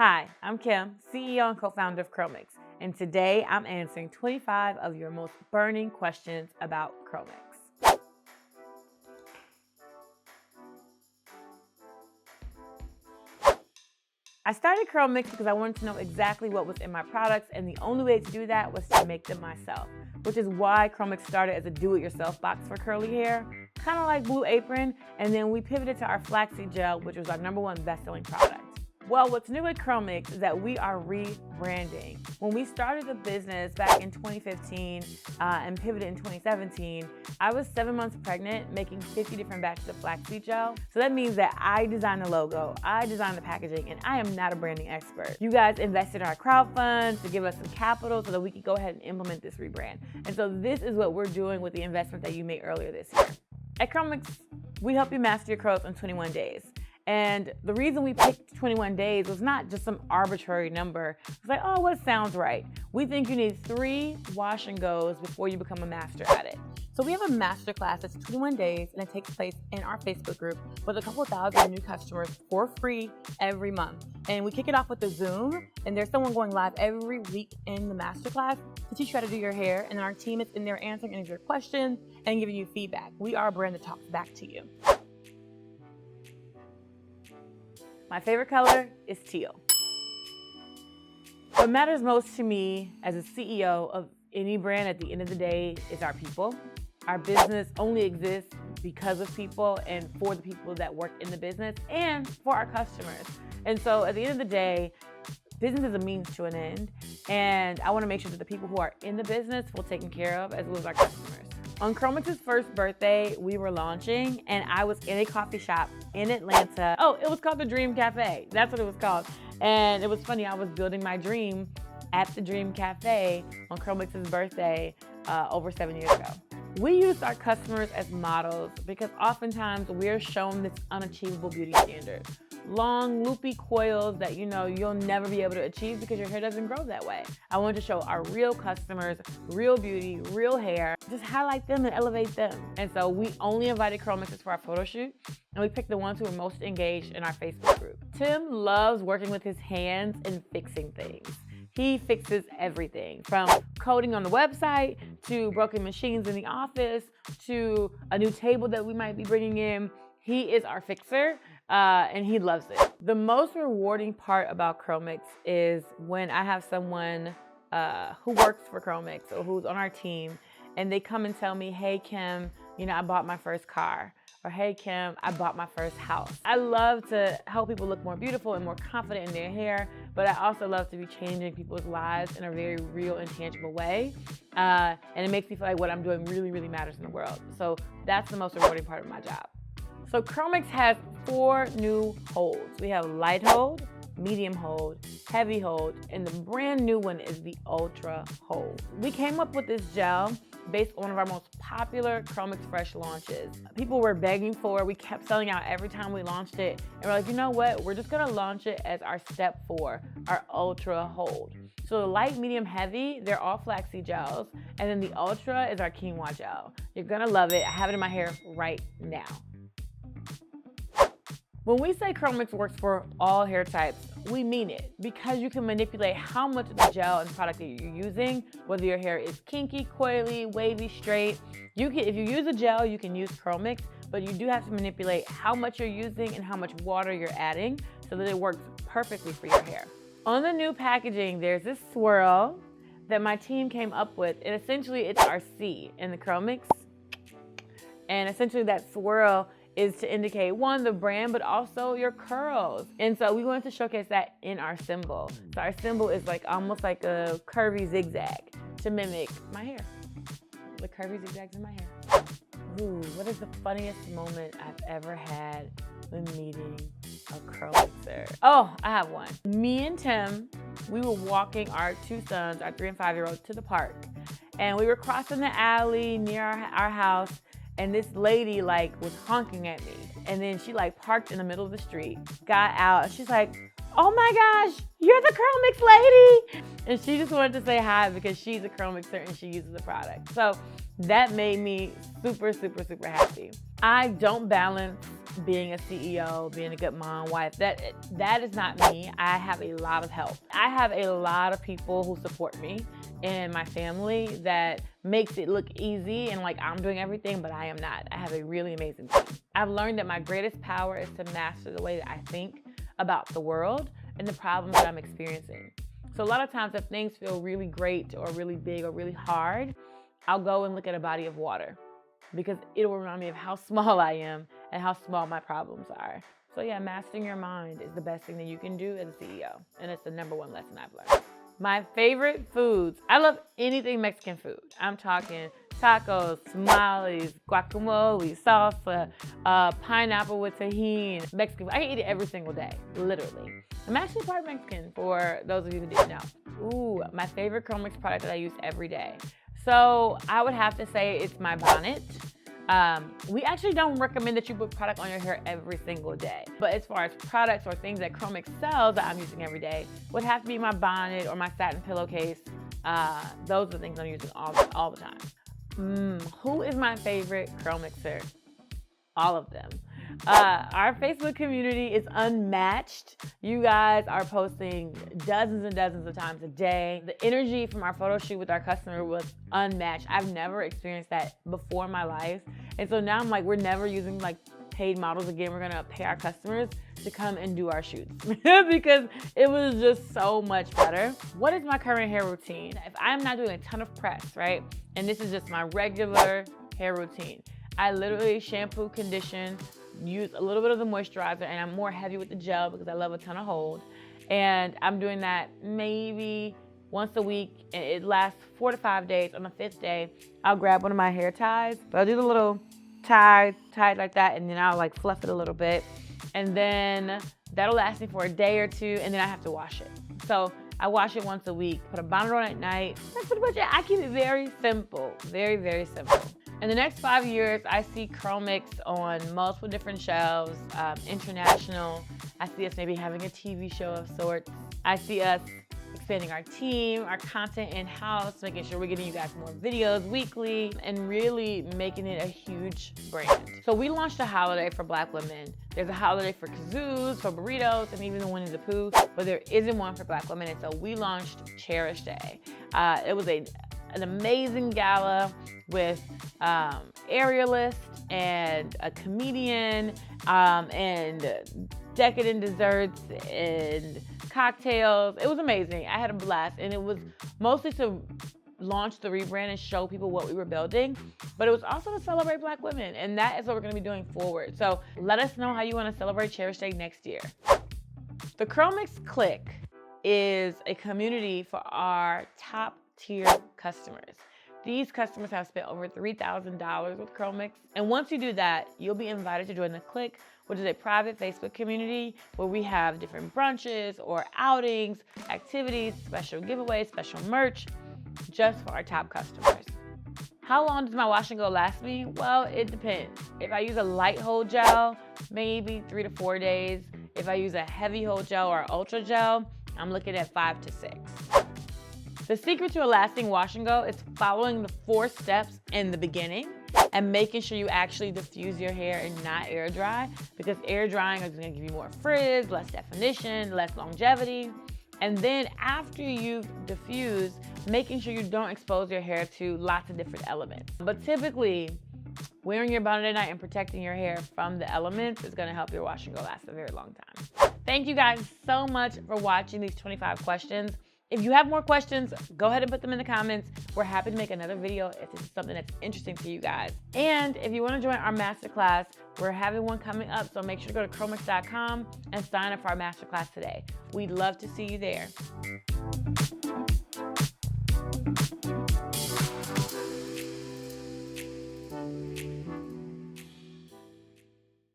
Hi, I'm Kim, CEO and co-founder of CurlMix, and today I'm answering 25 of your most burning questions about CurlMix. I started CurlMix because I wanted to know exactly what was in my products, and the only way to do that was to make them myself, which is why CurlMix started as a do-it-yourself box for curly hair, kind of like Blue Apron, and then we pivoted to our flaxseed gel, which was our #1 best-selling product. Well, what's new at CurlMix is that we are rebranding. When we started the business back in 2015 and pivoted in 2017, I was 7 months pregnant making 50 different batches of flaxseed gel. So that means that I designed the logo, I designed the packaging, and I am not a branding expert. You guys invested in our crowdfund to give us some capital so that we could go ahead and implement this rebrand. And so this is what we're doing with the investment that you made earlier this year. At CurlMix, we help you master your curls in 21 days. And the reason we picked 21 days was not just some arbitrary number. It's like, oh, what sounds right? We think you need 3 wash and goes before you become a master at it. So we have a masterclass that's 21 days, and it takes place in our Facebook group with a couple thousand new customers for free every month. And we kick it off with a Zoom, and there's someone going live every week in the masterclass to teach you how to do your hair. And then our team is in there answering any of your questions and giving you feedback. We are a brand that talks back to you. My favorite color is teal. What matters most to me as a CEO of any brand at the end of the day is our people. Our business only exists because of people and for the people that work in the business and for our customers. And so at the end of the day, business is a means to an end. And I want to make sure that the people who are in the business feel taken care of as well as our customers. On CurlMix's first birthday, we were launching, and I was in a coffee shop in Atlanta. Oh, it was called the Dream Cafe. That's what it was called. And it was funny, I was building my dream at the Dream Cafe on CurlMix's birthday over 7 years ago. We use our customers as models because oftentimes we're shown this unachievable beauty standard. Long, loopy coils that you'll never be able to achieve because your hair doesn't grow that way. I wanted to show our real customers, real beauty, real hair, just highlight them and elevate them. And so we only invited CurlMixers for our photo shoot, and we picked the ones who were most engaged in our Facebook group. Tim loves working with his hands and fixing things. He fixes everything from coding on the website to broken machines in the office to a new table that we might be bringing in. He is our fixer. And he loves it. The most rewarding part about CurlMix is when I have someone who works for CurlMix or who's on our team, and they come and tell me, hey, Kim, I bought my first car. Or, hey, Kim, I bought my first house. I love to help people look more beautiful and more confident in their hair, but I also love to be changing people's lives in a very real and tangible way. And it makes me feel like what I'm doing really, really matters in the world. So that's the most rewarding part of my job. So CurlMix has 4 new holds. We have light hold, medium hold, heavy hold, and the brand new one is the ultra hold. We came up with this gel based on one of our most popular CurlMix Fresh launches. People were begging for it. We kept selling out every time we launched it. And we're like, you know what? We're just gonna launch it as our step 4, our ultra hold. So the light, medium, heavy, they're all flaxseed gels. And then the ultra is our quinoa gel. You're gonna love it. I have it in my hair right now. When we say CurlMix works for all hair types, we mean it because you can manipulate how much of the gel and product that you're using, whether your hair is kinky, coily, wavy, straight. If you use a gel, you can use CurlMix, but you do have to manipulate how much you're using and how much water you're adding so that it works perfectly for your hair. On the new packaging, there's this swirl that my team came up with, and essentially it's our C in the CurlMix. And essentially that swirl is to indicate, one, the brand, but also your curls. And so we wanted to showcase that in our symbol. So our symbol is almost like a curvy zigzag to mimic my hair. The curvy zigzags in my hair. Ooh, what is the funniest moment I've ever had when meeting a CurlMixer? Oh, I have one. Me and Tim, we were walking our 2 sons, our 3 and 5-year-olds, to the park. And we were crossing the alley near our house, and this lady was honking at me. And then she parked in the middle of the street, got out, and she's like, oh my gosh, you're the CurlMix lady. And she just wanted to say hi because she's a CurlMixer and she uses the product. So that made me super, super, super happy. I don't balance being a CEO, being a good mom, wife. That is not me. I have a lot of help. I have a lot of people who support me and my family that makes it look easy and like I'm doing everything, but I am not. I have a really amazing team. I've learned that my greatest power is to master the way that I think about the world and the problems that I'm experiencing. So a lot of times if things feel really great or really big or really hard, I'll go and look at a body of water because it'll remind me of how small I am and how small my problems are. So yeah, mastering your mind is the best thing that you can do as a CEO, and it's the #1 lesson I've learned. My favorite foods. I love anything Mexican food. I'm talking tacos, tamales, guacamole, salsa, pineapple with tahini, Mexican food. I can eat it every single day, literally. I'm actually part Mexican, for those of you who didn't know. Ooh, my favorite CurlMix product that I use every day. So I would have to say it's my bonnet. We actually don't recommend that you put product on your hair every single day. But as far as products or things that CurlMix sells that I'm using every day, would have to be my bonnet or my satin pillowcase. Those are the things I'm using all the time. Who is my favorite CurlMixer? All of them. Our Facebook community is unmatched. You guys are posting dozens and dozens of times a day. The energy from our photo shoot with our customer was unmatched. I've never experienced that before in my life. And so now I'm like, we're never using like paid models again. We're gonna pay our customers to come and do our shoots because it was just so much better. What is my current hair routine? If I'm not doing a ton of press, right? And this is just my regular hair routine. I literally shampoo, condition, use a little bit of the moisturizer, and I'm more heavy with the gel because I love a ton of hold. And I'm doing that maybe once a week, and it lasts 4 to 5 days. On the 5th day, I'll grab one of my hair ties, but I'll do the little tie like that, and then I'll like fluff it a little bit. And then that'll last me for a day or two, and then I have to wash it. So I wash it once a week, put a bonnet on at night. That's pretty much it. I keep it very simple, very, very simple. In the next 5 years, I see CurlMix on multiple different shelves, international. I see us maybe having a TV show of sorts. I see us expanding our team, our content in-house, making sure we're getting you guys more videos weekly, and really making it a huge brand. So we launched a holiday for Black women. There's a holiday for kazoos, for burritos, and even the Winnie the Pooh, but there isn't one for Black women, and so we launched Cherish Day. It was an amazing gala with aerialists and a comedian and decadent desserts and cocktails. It was amazing. I had a blast, and it was mostly to launch the rebrand and show people what we were building, but it was also to celebrate Black women, and that is what we're going to be doing forward. So let us know how you want to celebrate Cherish Day next year. The CurlMix Click is a community for our top tier customers. These customers have spent over $3,000 with CurlMix. And once you do that, you'll be invited to join the Click, which is a private Facebook community where we have different brunches or outings, activities, special giveaways, special merch, just for our top customers. How long does my wash and go last me? Well, it depends. If I use a light hold gel, maybe 3 to 4 days. If I use a heavy hold gel or ultra gel, I'm looking at 5 to 6. The secret to a lasting wash and go is following the 4 steps in the beginning and making sure you actually diffuse your hair and not air dry, because air drying is gonna give you more frizz, less definition, less longevity. And then after you've diffused, making sure you don't expose your hair to lots of different elements. But typically, wearing your bonnet at night and protecting your hair from the elements is gonna help your wash and go last a very long time. Thank you guys so much for watching these 25 questions. If you have more questions, go ahead and put them in the comments. We're happy to make another video if this is something that's interesting to you guys. And if you want to join our masterclass, we're having one coming up, so make sure to go to CurlMix.com and sign up for our masterclass today. We'd love to see you there.